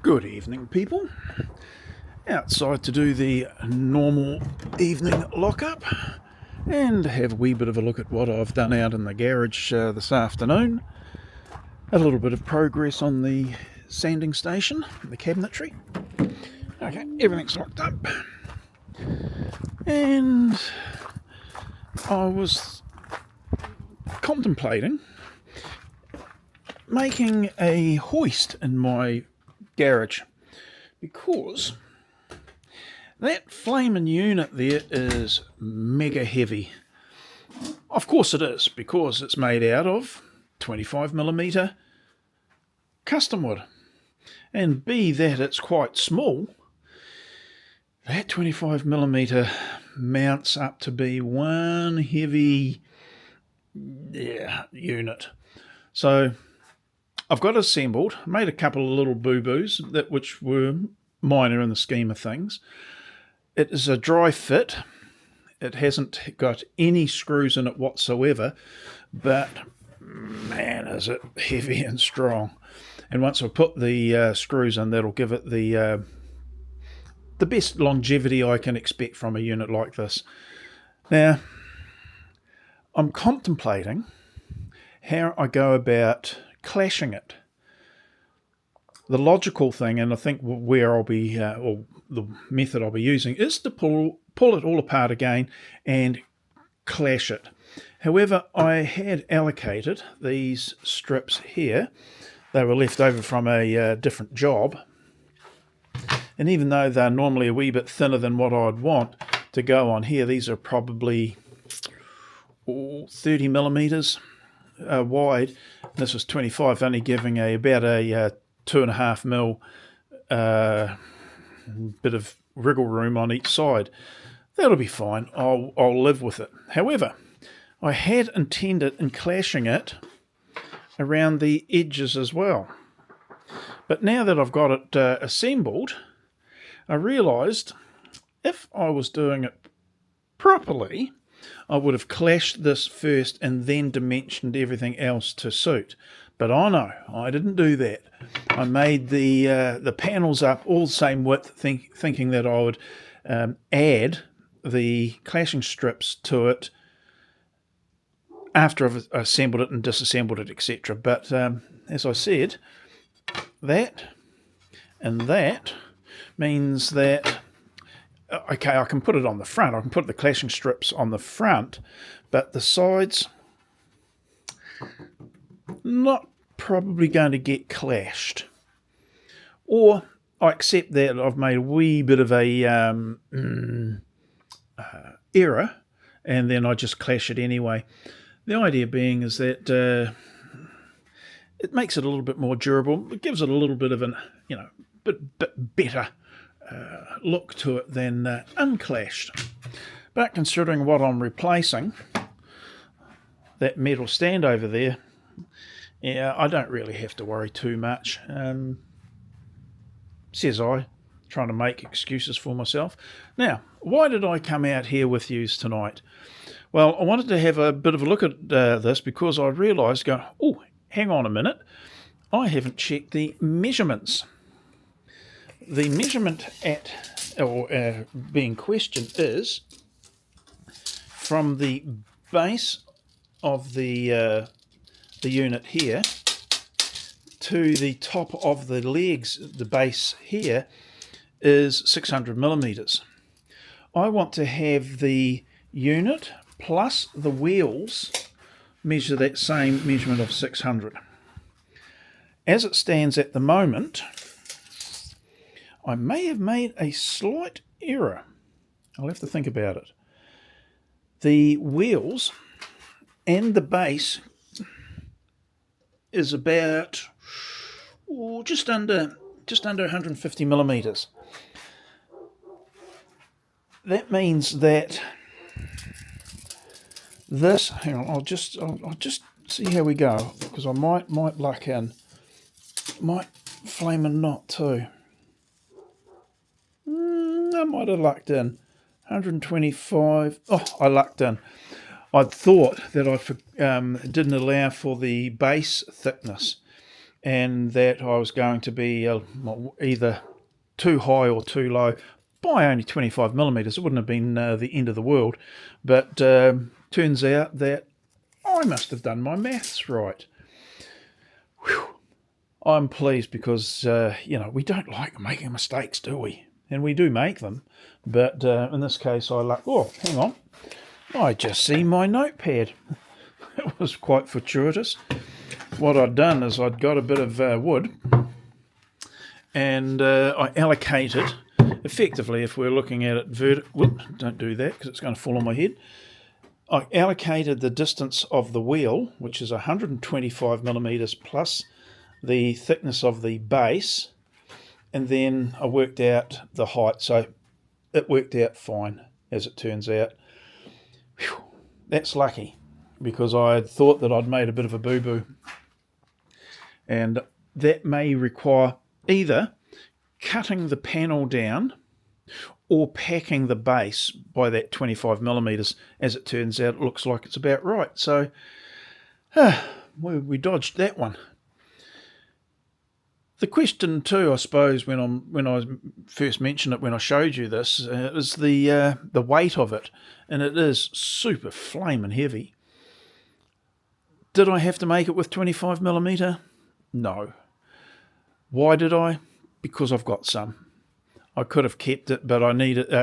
Good evening, people. Outside to do the normal evening lockup and have a wee bit of a look at what I've done out in the garage this afternoon. A little bit of progress on the sanding station, the cabinetry. Okay, everything's locked up. And I was contemplating making a hoist in my garage because that flaming unit there is mega heavy. Of course it is, because it's made out of 25mm custom wood. And B, that it's quite small, that 25mm mounts up to be one heavy unit. So I've got it assembled, made a couple of little boo-boos, which were minor in the scheme of things. It is a dry fit. It hasn't got any screws in it whatsoever, but man, is it heavy and strong. And once I put the screws in, that'll give it the best longevity I can expect from a unit like this. Now, I'm contemplating how I go about clashing it. The logical thing, and I think where I'll be, or the method I'll be using, is to pull it all apart again and clash it. However, I had allocated these strips here. They were left over from a different job. And even though they're normally a wee bit thinner than what I'd want to go on here, these are probably 30mm wide. This was 25, only giving about a 2.5mm bit of wriggle room on each side. That'll be fine. I'll live with it. However, I had intended in clashing it around the edges as well. But now that I've got it assembled, I realised if I was doing it properly, I would have clashed this first and then dimensioned everything else to suit. But oh no, I didn't do that. I made the panels up all the same width, thinking that I would add the clashing strips to it after I've assembled it and disassembled it, etc. But as I said, that and that means that, okay, I can put it on the front. I can put the clashing strips on the front, but the sides, not probably going to get clashed. Or I accept that I've made a wee bit of a error, and then I just clash it anyway. The idea being is that it makes it a little bit more durable. It gives it a little bit of an, bit better look to it than unclashed. But considering what I'm replacing, that metal stand over there, yeah, I don't really have to worry too much. Says I, trying to make excuses for myself. Now, why did I come out here with yous tonight? Well, I wanted to have a bit of a look at this because I realised, hang on a minute, I haven't checked the measurements. The measurement being questioned is from the base of the unit here to the top of the legs, the base here, is 600mm. I want to have the unit plus the wheels measure that same measurement of 600. As it stands at the moment, I may have made a slight error. I'll have to think about it. The wheels and the base is about just under 150mm. That means that this, hang on, I'll just see how we go, because I might luck in, might flame a knot too. I might have lucked in 125. Oh, I lucked in. I thought that I didn't allow for the base thickness. and that I was going to be either too high or too low by only 25 millimetres. It wouldn't have been the end of the world, but turns out that I must have done my maths right. Whew. I'm pleased because, we don't like making mistakes, do we? And we do make them. But in this case, hang on. I just see my notepad. It was quite fortuitous. What I'd done is I'd got a bit of wood and I allocated, effectively, if we're looking at it don't do that because it's going to fall on my head. I allocated the distance of the wheel, which is 125 millimetres plus the thickness of the base, and then I worked out the height. So it worked out fine, as it turns out. Whew, that's lucky, because I had thought that I'd made a bit of a boo-boo. And that may require either cutting the panel down or packing the base by that 25 millimetres. As it turns out, it looks like it's about right. So we dodged that one. The question too, I suppose, when I first mentioned it, when I showed you this, is the weight of it, and it is super flaming heavy. Did I have to make it with 25 millimetre? No. Why did I? Because I've got some. I could have kept it, but I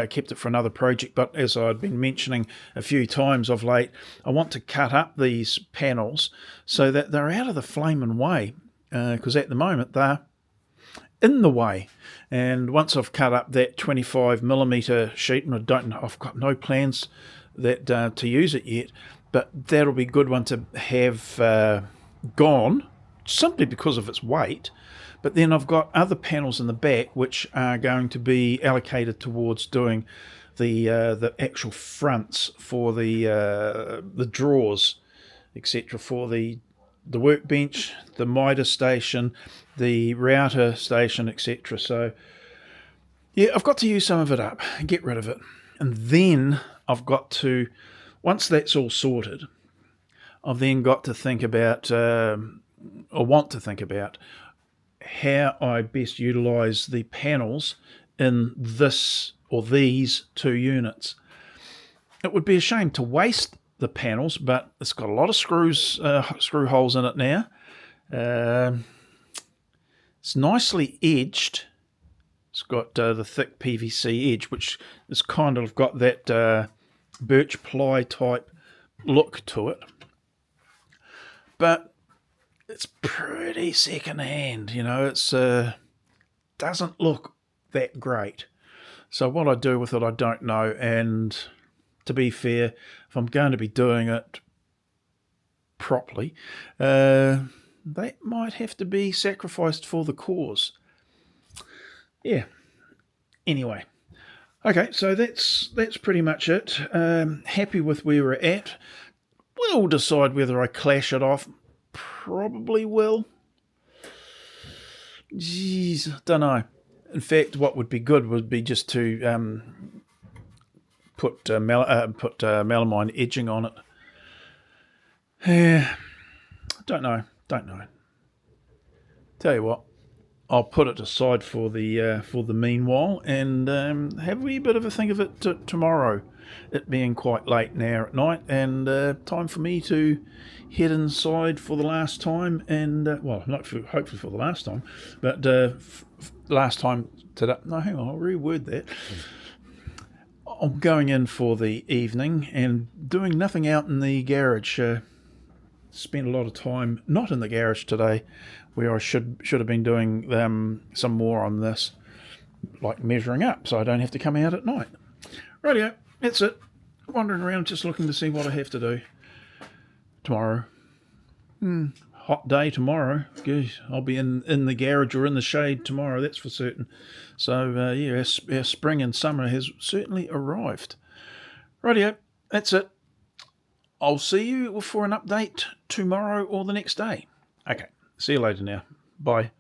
kept it for another project. But as I'd been mentioning a few times of late, I want to cut up these panels so that they're out of the flaming way. Because at the moment they're in the way, and once I've cut up that 25 millimetre sheet, and I've got no plans that to use it yet, but that'll be a good one to have gone simply because of its weight. But then I've got other panels in the back which are going to be allocated towards doing the actual fronts for the drawers, etc., for the workbench, the miter station, the router station, etc. So, yeah, I've got to use some of it up and get rid of it. And then I've got to, once that's all sorted, I've then got to think about, want to think about, how I best utilise the panels in this or these two units. It would be a shame to waste the panels, but it's got a lot of screw holes in it now. It's nicely edged. It's got the thick PVC edge, which is kind of got that birch ply type look to it. But it's pretty second-hand, It's doesn't look that great. So what I do with it, I don't know, and to be fair, if I'm going to be doing it properly, they might have to be sacrificed for the cause. Yeah. Anyway. Okay, so that's pretty much it. Happy with where we're at. We'll decide whether I clash it off. Probably will. Jeez, don't know. In fact, what would be good would be just to put melamine edging on it. Yeah, don't know. Tell you what, I'll put it aside for the meanwhile, and have a wee bit of a think of it tomorrow. It being quite late now at night, and time for me to head inside for the last time, and hopefully for the last time, but last time today. No, hang on, I'll reword that. I'm going in for the evening and doing nothing out in the garage. Spent a lot of time not in the garage today, where I should have been doing some more on this, like measuring up, so I don't have to come out at night. Rightio, that's it. Wandering around just looking to see what I have to do tomorrow. Hot day tomorrow. Gosh, I'll be in the garage or in the shade tomorrow, that's for certain. So, yeah, our spring and summer has certainly arrived. Rightio, that's it. I'll see you for an update tomorrow or the next day. Okay, see you later now. Bye.